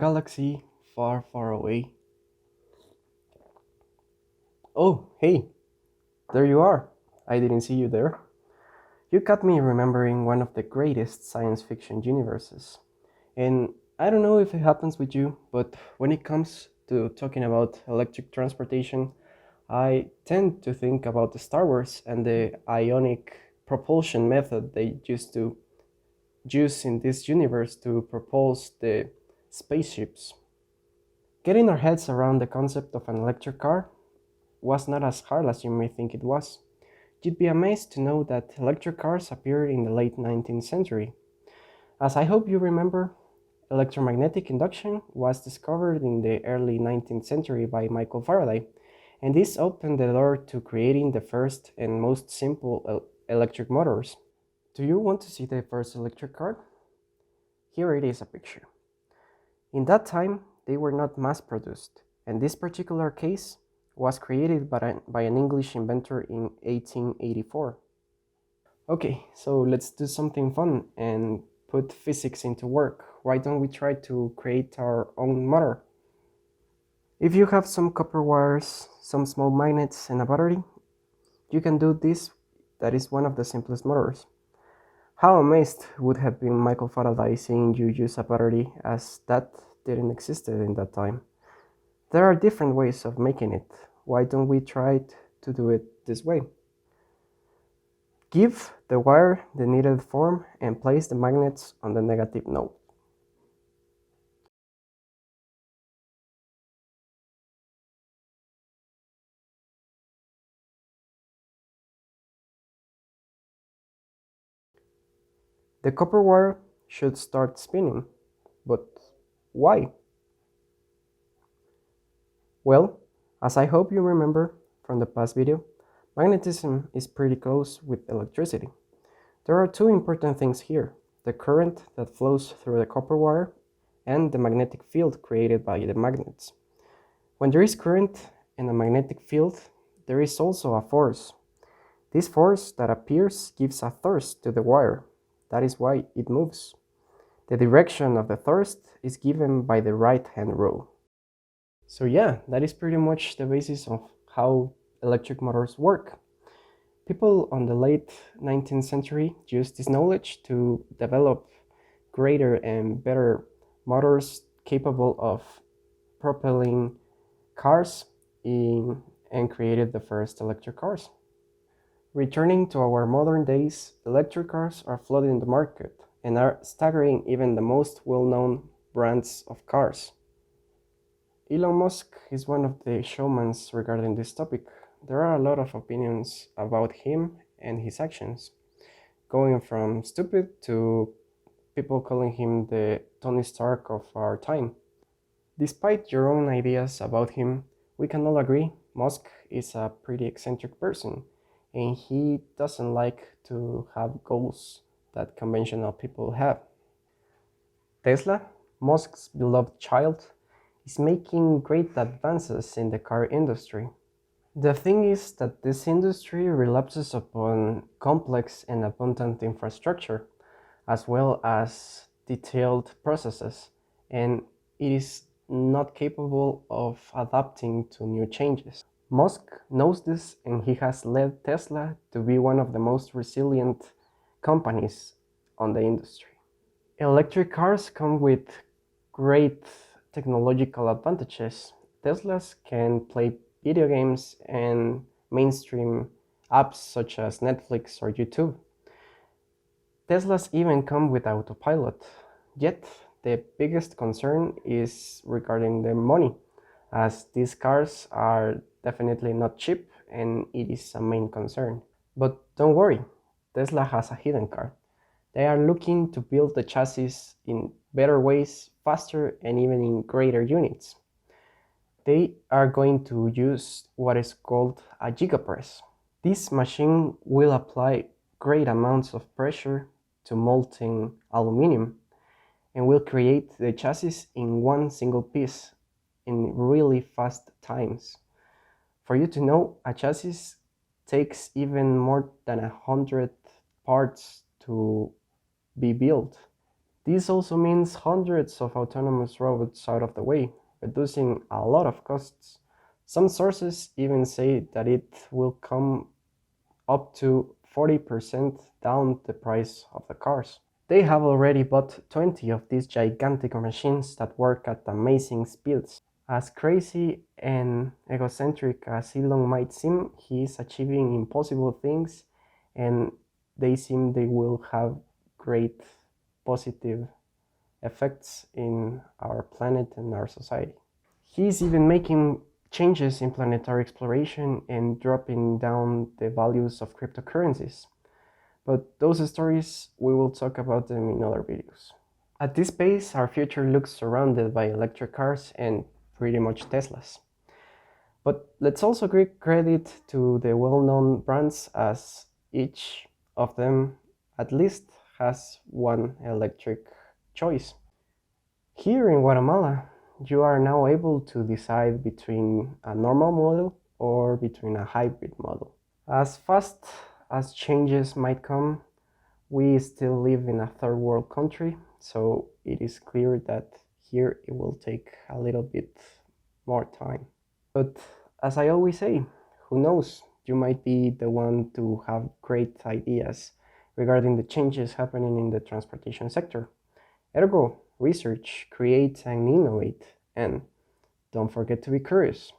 galaxy far, far away. Oh, hey, there you are. I didn't see you there. You got me remembering one of the greatest science fiction universes. And I don't know if it happens with you, but when it comes to talking about electric transportation, I tend to think about the Star Wars and the ionic propulsion method they used to use in this universe to propulse the spaceships. Getting our heads around the concept of an electric car was not as hard as you may think it was. You'd be amazed to know that electric cars appeared in the late 19th century. As I hope you remember, electromagnetic induction was discovered in the early 19th century by Michael Faraday, and this opened the door to creating the first and most simple electric motors. Do you want to see the first electric car? Here it is a picture. In that time, they were not mass produced, and this particular case was created by an English inventor in 1884. Okay, so let's do something fun and put physics into work. Why don't we try to create our own motor? If you have some copper wires, some small magnets, and a battery, you can do this. That is one of the simplest motors. How amazed would have been Michael Faraday seeing you use a battery, as that didn't exist in that time. There are different ways of making it. Why don't we try to do it this way? Give the wire the needed form and place the magnets on the negative node. The copper wire should start spinning, but why? Well, as I hope you remember from the past video, magnetism is pretty close with electricity. There are two important things here: the current that flows through the copper wire and the magnetic field created by the magnets. When there is current and a magnetic field, there is also a force. This force that appears gives a thrust to the wire. That is why it moves. The direction of the thrust is given by the right-hand rule. So yeah, that is pretty much the basis of how electric motors work. People on the late 19th century used this knowledge to develop greater and better motors capable of propelling cars and created the first electric cars. Returning to our modern days, electric cars are flooding the market and are staggering even the most well-known brands of cars. Elon Musk is one of the showmans regarding this topic. There are a lot of opinions about him and his actions, going from stupid to people calling him the Tony Stark of our time. Despite your own ideas about him, we can all agree Musk is a pretty eccentric person, and he doesn't like to have goals that conventional people have. Tesla, Musk's beloved child, is making great advances in the car industry. The thing is that this industry relapses upon complex and abundant infrastructure, as well as detailed processes, and it is not capable of adapting to new changes. Musk knows this, and he has led Tesla to be one of the most resilient companies on the industry. Electric cars come with great technological advantages. Teslas can play video games and mainstream apps such as Netflix or YouTube. Teslas even come with autopilot, yet the biggest concern is regarding the money, as these cars are definitely not cheap and it is a main concern. But don't worry, Tesla has a hidden card. They are looking to build the chassis in better ways, faster, and even in greater units. They are going to use what is called a gigapress. This machine will apply great amounts of pressure to molten aluminum and will create the chassis in one single piece in really fast times. For you to know, a chassis takes even more than 100 parts to be built. This also means hundreds of autonomous robots out of the way, reducing a lot of costs. Some sources even say that it will come up to 40% down the price of the cars. They have already bought 20 of these gigantic machines that work at amazing speeds. As crazy and egocentric as Elon might seem, he is achieving impossible things, and they seem they will have great positive effects in our planet and our society. He's even making changes in planetary exploration and dropping down the values of cryptocurrencies. But those stories, we will talk about them in other videos. At this pace, our future looks surrounded by electric cars and pretty much Teslas. But let's also give credit to the well-known brands, as each of them at least has one electric choice. Here in Guatemala, you are now able to decide between a normal model or between a hybrid model. As fast as changes might come, we still live in a third world country, so it is clear that here it will take a little bit more time. But as I always say, who knows? You might be the one to have great ideas regarding the changes happening in the transportation sector. Ergo, research, create and innovate, and don't forget to be curious.